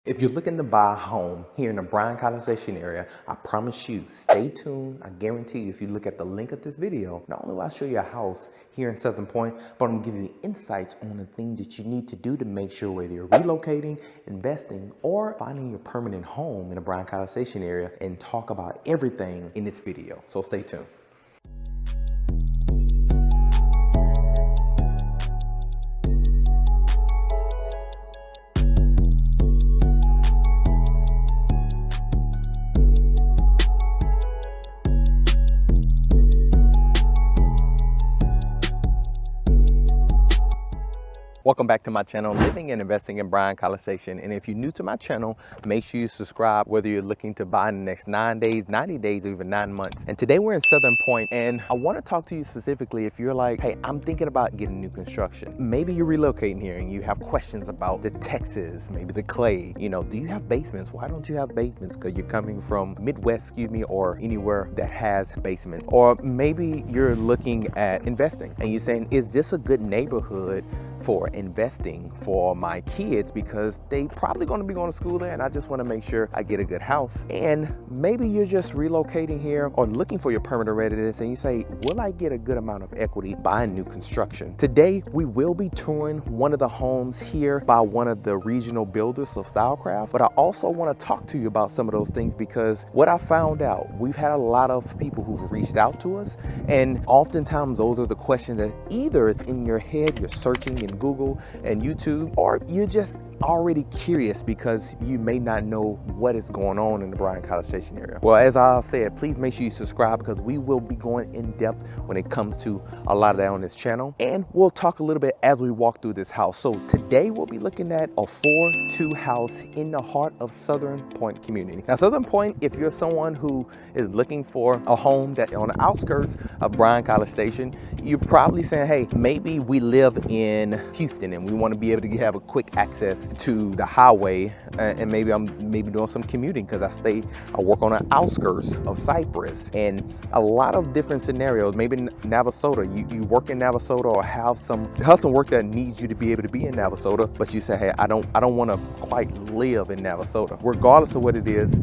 If you're looking to buy a home here in the Bryan-College Station area, I promise you, stay tuned. I guarantee you, if you look at the link of this video, not only will I show you a house here in Southern Pointe, but I'm gonna give you the insights on the things that you need to do to make sure whether you're relocating, investing, or finding your permanent home in the Bryan-College Station area, and talk about everything in this video. So stay tuned. Welcome back to my channel, Living and Investing in Bryan-College Station. And if you're new to my channel, make sure you subscribe whether you're looking to buy in the next 9 days, 90 days, or even 9 months. And today we're in Southern Pointe, and I want to talk to you specifically if you're like, hey, I'm thinking about getting new construction. Maybe you're relocating here and you have questions about the Texas, maybe the clay. You know, do you have basements? Why don't you have basements? Because you're coming from Midwest, or anywhere that has basements. Or maybe you're looking at investing and you're saying, is this a good neighborhood for investing for my kids, because they probably going to be going to school there and I just want to make sure I get a good house. And maybe you're just relocating here or looking for your permanent residence and you say, will I get a good amount of equity buying new construction? Today we will be touring one of the homes here by one of the regional builders of Stylecraft, but I also want to talk to you about some of those things, because what I found out, we've had a lot of people who've reached out to us, and oftentimes those are the questions that either is in your head, you're searching in Google and YouTube, or you're just already curious because you may not know what is going on in the Bryan-College Station area. Well, as I said, please make sure you subscribe, because we will be going in depth when it comes to a lot of that on this channel, and we'll talk a little bit as we walk through this house. So today we'll be looking at a 4-2 house in the heart of Southern Pointe community. Now, Southern Pointe, if you're someone who is looking for a home that on the outskirts of Bryan-College Station, you're probably saying, hey, maybe we live in Houston and we want to be able to have a quick access to the highway, and maybe I'm doing some commuting because I work on the outskirts of Cypress, and a lot of different scenarios. Maybe Navasota, you work in Navasota, or have some work that needs you to be able to be in Navasota, but you say, hey, I don't want to quite live in Navasota. Regardless of what it is,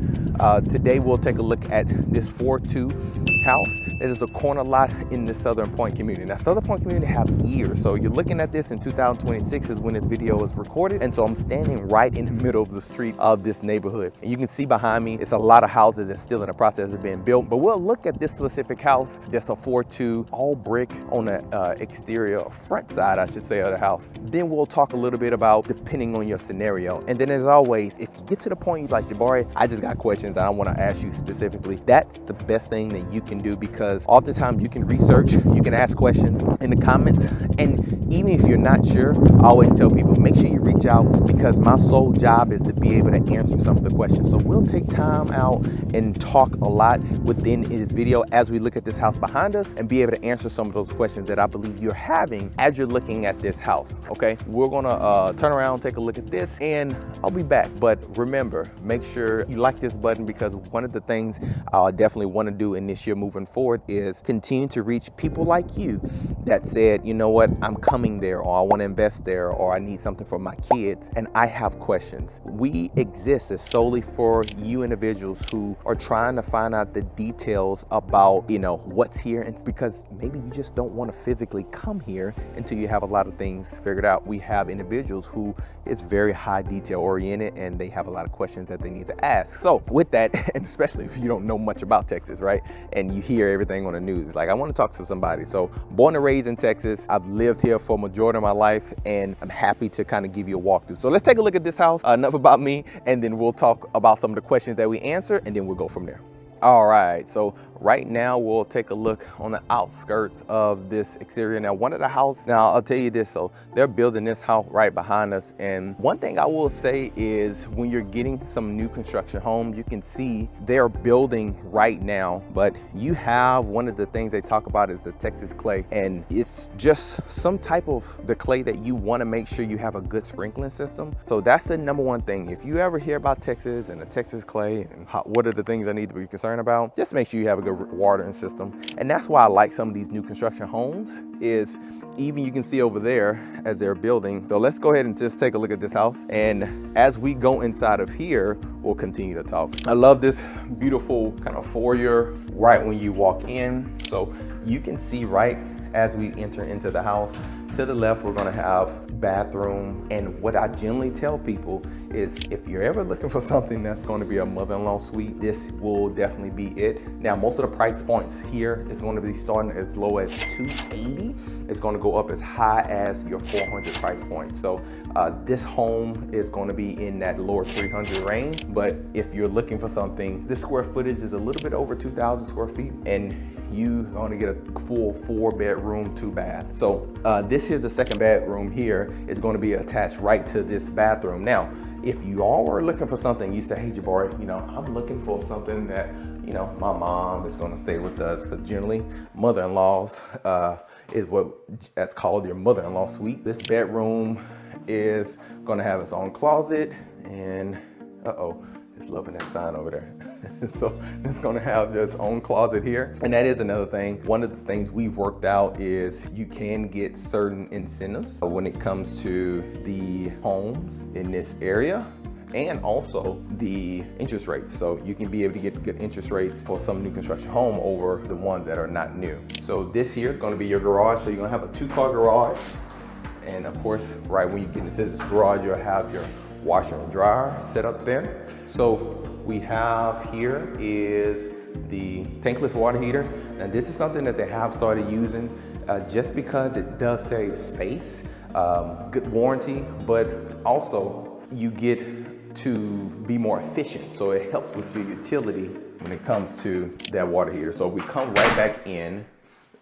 today we'll take a look at this 4-2 house. It is a corner lot in the Southern Pointe community. Now, Southern Pointe community have years, so you're looking at this in 2026 is when this video is recorded, and so I'm standing right in the middle of the street of this neighborhood, and you can see behind me it's a lot of houses that's still in the process of being built. But we'll look at this specific house. That's a 4-2 all brick on the exterior front side, I should say, of the house. Then we'll talk a little bit about depending on your scenario, and then as always, if you get to the point you're like, Jabari, I just got questions and I want to ask you specifically, that's the best thing that you can do, because oftentimes you can research, you can ask questions in the comments, and even if you're not sure, I always tell people, make sure you reach out, because my sole job is to be able to answer some of the questions. So we'll take time out and talk a lot within this video as we look at this house behind us and be able to answer some of those questions that I believe you're having as you're looking at this house. Okay, we're gonna turn around, take a look at this, and I'll be back. But remember, make sure you like this button, because one of the things I definitely want to do in this year moving forward is continue to reach people like you that said, you know what, I'm coming there, or I want to invest there, or I need something for my kids and I have questions. We exist as solely for you individuals who are trying to find out the details about, you know, what's here, and because maybe you just don't want to physically come here until you have a lot of things figured out. We have individuals who is very high detail oriented and they have a lot of questions that they need to ask. So with that, and especially if you don't know much about Texas, right, and you hear everything on the news, like, I want to talk to somebody. So born and raised in Texas, I've lived here for a majority of my life, and I'm happy to kind of give you a walkthrough. So let's take a look at this house. Enough about me, and then we'll talk about some of the questions that we answer, and then we'll go from there. All right, so right now we'll take a look on the outskirts of this exterior. Now, one of the house, now I'll tell you this, so they're building this house right behind us, and one thing I will say is when you're getting some new construction homes, you can see they're building right now, but you have one of the things they talk about is the Texas clay, and it's just some type of the clay that you want to make sure you have a good sprinkling system. So that's the number one thing. If you ever hear about Texas and the Texas clay and what are the things I need to be concerned concerned about, just make sure you have a good watering system. And that's why I like some of these new construction homes is even you can see over there as they're building. So let's go ahead and just take a look at this house. And as we go inside of here, we'll continue to talk. I love this beautiful kind of foyer right when you walk in. So you can see right as we enter into the house, to the left, we're gonna have bathroom. And what I generally tell people is if you're ever looking for something that's gonna be a mother-in-law suite, this will definitely be it. Now, most of the price points here is gonna be starting as low as $280. It's gonna go up as high as your $400 price point. So this home is gonna be in that lower 300 range. But if you're looking for something, this square footage is a little bit over 2,000 square feet. And you're gonna get a full 4-bedroom, 2-bath. So this here's the second bedroom here. Is gonna be attached right to this bathroom. Now, if you all are looking for something, you say, hey Jabari, I'm looking for something that, my mom is gonna stay with us. But generally, mother-in-laws is that's called your mother-in-law suite. This bedroom is gonna have its own closet and, it's loving that sign over there. So it's gonna have its own closet here. And that is another thing. One of the things we've worked out is you can get certain incentives when it comes to the homes in this area and also the interest rates. So you can be able to get good interest rates for some new construction home over the ones that are not new. So this here is gonna be your garage. So you're gonna have a 2-car garage. And of course, right when you get into this garage, you'll have your washer and dryer set up there. So we have here is the tankless water heater. Now this is something that they have started using just because it does save space, good warranty, but also you get to be more efficient. So it helps with your utility when it comes to that water heater. So we come right back in.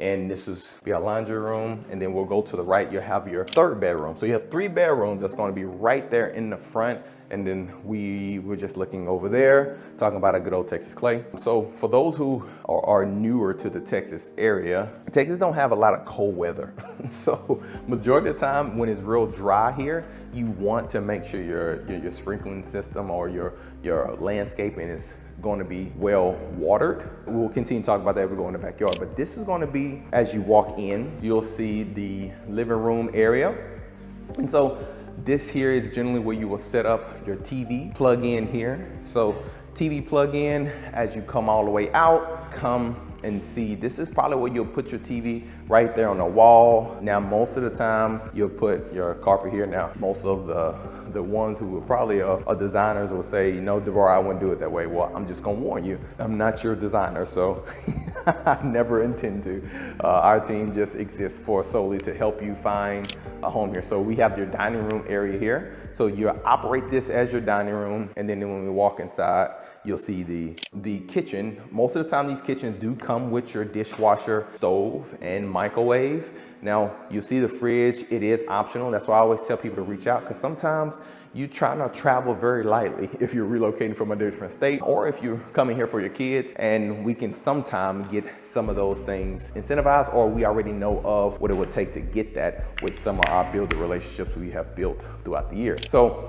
And this is your laundry room. And then we'll go to the right, you'll have your 3rd bedroom. So you have 3 bedrooms that's gonna be right there in the front. And then we were just looking over there, talking about a good old Texas clay. So for those who are newer to the Texas area, Texas don't have a lot of cold weather. So majority of the time when it's real dry here, you want to make sure your sprinkling system or your landscaping is going to be well watered. We'll continue to talk about that as we go in the backyard, but this is going to be, as you walk in, you'll see the living room area. And so this here is generally where you will set up your TV plug in here. So TV plug in, as you come all the way out, come and see, this is probably where you'll put your TV right there on the wall. Now, most of the time you'll put your carpet here. Now, most of the ones who are probably are designers will say, Deborah, I wouldn't do it that way. Well, I'm just gonna warn you, I'm not your designer, so I never intend to. Our team just exists solely to help you find a home here. So we have your dining room area here. So you operate this as your dining room, and then when we walk inside, you'll see the kitchen. Most of the time, these kitchens do come with your dishwasher, stove, and microwave. Now, you see the fridge, it is optional. That's why I always tell people to reach out, because sometimes you try not to travel very lightly if you're relocating from a different state, or if you're coming here for your kids, and we can sometimes get some of those things incentivized, or we already know of what it would take to get that with some of our builder relationships we have built throughout the year. So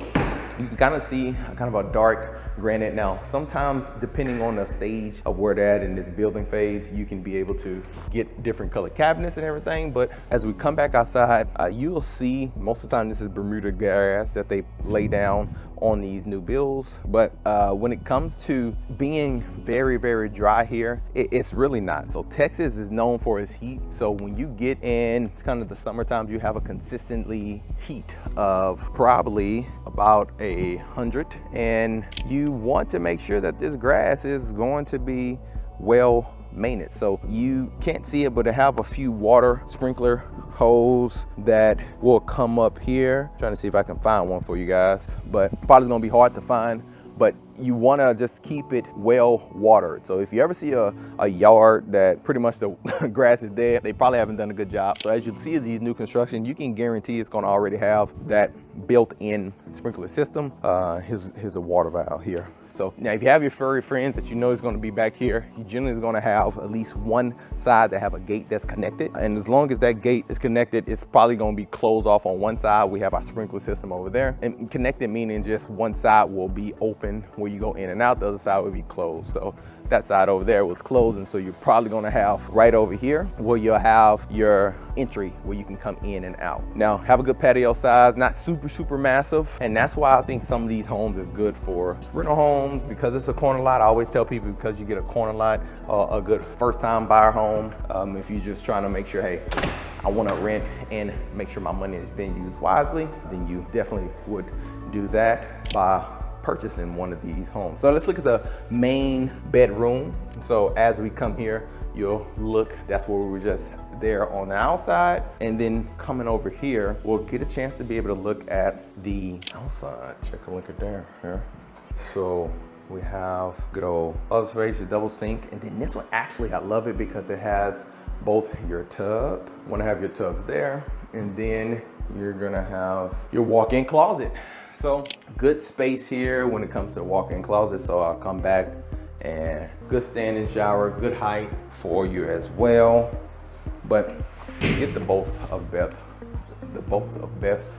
you can kind of see kind of a dark granite. Now, sometimes depending on the stage of where they're at in this building phase, you can be able to get different color cabinets and everything. But as we come back outside, you'll see most of the time this is Bermuda grass that they lay down on these new builds. But when it comes to being very, very dry here, it's really not. So Texas is known for its heat. So when you get in kind of the summertime, you have a consistently heat of probably about 100, and you want to make sure that this grass is going to be well maintenance. So you can't see it, but I have a few water sprinkler hose that will come up here. I'm trying to see if I can find one for you guys, but probably gonna be hard to find. But you want to just keep it well watered. So if you ever see a yard that pretty much the grass is dead, they probably haven't done a good job. So as you see these new construction, you can guarantee it's going to already have that built-in sprinkler system. Here's a water valve here. So now if you have your furry friends that you know is going to be back here, you generally is going to have at least one side that have a gate that's connected. And as long as that gate is connected, it's probably going to be closed off on one side. We have our sprinkler system over there. And connected meaning just one side will be open where where you go in and out. The other side would be closed. So that side over there was closed, and so you're probably gonna have right over here where you'll have your entry where you can come in and out. Now, have a good patio size, not super massive, and that's why I think some of these homes is good for rental homes, because it's a corner lot. I always tell people, because you get a corner lot, a good first-time buyer home. If you're just trying to make sure, hey, I want to rent and make sure my money is being used wisely, then you definitely would do that by purchasing one of these homes. So let's look at the main bedroom. So as we come here, you'll look, that's where we were just there on the outside. And then coming over here, we'll get a chance to be able to look at the outside. Check a look at there. Here. So we have good old other space, a double sink. And then this one, actually, I love it because it has both your tub. You want to have your tubs there. And then you're gonna have your walk-in closet. So good space here when it comes to walk-in closet. So I'll come back, and good standing shower, good height for you as well. But you get the both of best.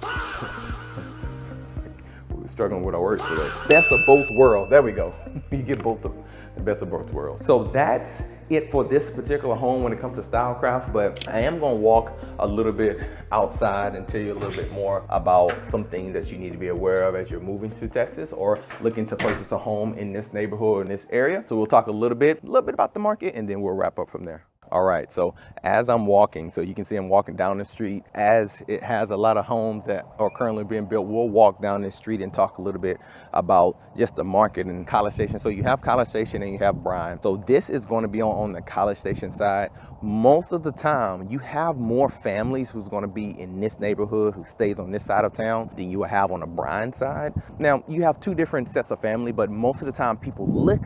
We're struggling with our words today. Best of both worlds. There we go. You get both of the best of both worlds. So that's it for this particular home when it comes to Stylecraft, but I am gonna walk a little bit outside and tell you a little bit more about some things that you need to be aware of as you're moving to Texas or looking to purchase a home in this neighborhood or in this area. So we'll talk a little bit about the market, and then we'll wrap up from there. All right, so as I'm walking, so you can see I'm walking down the street. As it has a lot of homes that are currently being built, we'll walk down this street and talk a little bit about just the market and College Station. So you have College Station and you have Bryan. So this is going to be on the College Station side. Most of the time, you have more families who's going to be in this neighborhood, who stays on this side of town, than you will have on the Bryan side. Now, you have two different sets of family, but most of the time people look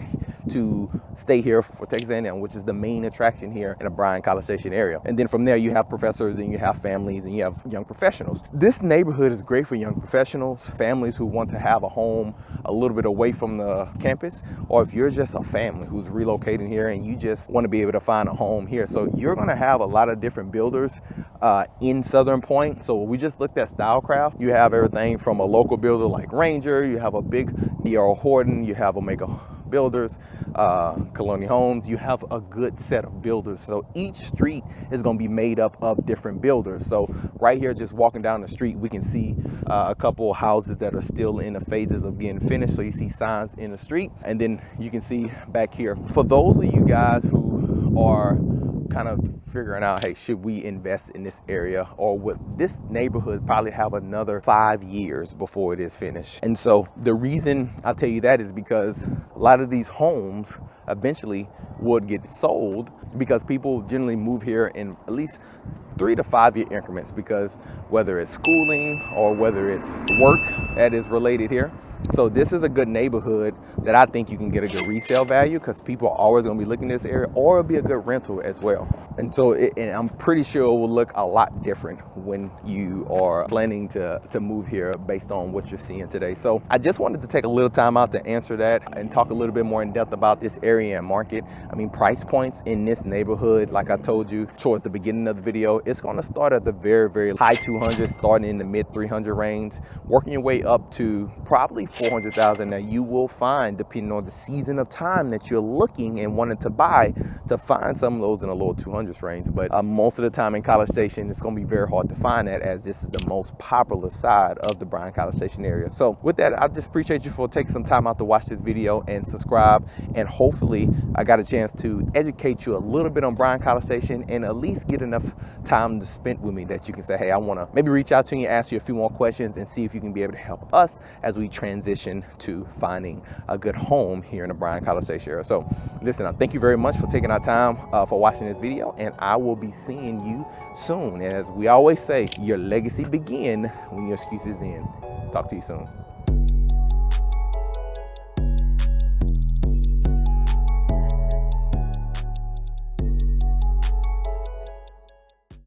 to stay here for Texas A&M, which is the main attraction here in the Bryan-College Station area. And then from there, you have professors, and you have families, and you have young professionals. This neighborhood is great for young professionals, families who want to have a home a little bit away from the campus, or if you're just a family who's relocating here and you just want to be able to find a home here. So you're going to have a lot of different builders in Southern Pointe. So we just looked at Stylecraft. You have everything from a local builder like Ranger, you have a big D.R. Horton, you have Omega Builders, Colonial Homes. You have a good set of builders. So each street is going to be made up of different builders. So right here, just walking down the street, we can see a couple of houses that are still in the phases of getting finished. So you see signs in the street, and then you can see back here. For those of you guys who are kind of figuring out, hey, should we invest in this area, or would this neighborhood probably have another 5 years before it is finished? And so the reason I'll tell you that is because a lot of these homes eventually would get sold, because people generally move here in at least 3 to 5 year increments, because whether it's schooling or whether it's work that is related here. So this is a good neighborhood that I think you can get a good resale value, because people are always going to be looking in this area, or it'll be a good rental as well. And so and I'm pretty sure it will look a lot different when you are planning to move here based on what you're seeing today. So I just wanted to take a little time out to answer that and talk a little bit more in depth about this area and market. I mean, price points in this neighborhood, like I told you towards the beginning of the video, it's going to start at the very, very high 200s, starting in the mid 300 range, working your way up to probably 400,000. Now you will find, depending on the season of time that you're looking and wanting to buy, to find some of those in the lower 200s range. But most of the time in College Station, it's going to be very hard to find that, as this is the most popular side of the Bryan-College Station area. So with that, I just appreciate you for taking some time out to watch this video and subscribe. And hopefully I got a chance to educate you a little bit on Bryan-College Station, and at least get enough time to spend with me that you can say, hey, I want to maybe reach out to you, ask you a few more questions, and see if you can be able to help us as we transition to finding a good home here in the Bryan-College Station area. So listen, thank you very much for taking our time for watching this video, and I will be seeing you soon. And as we always say, your legacy begins when your excuses end. Talk to you soon.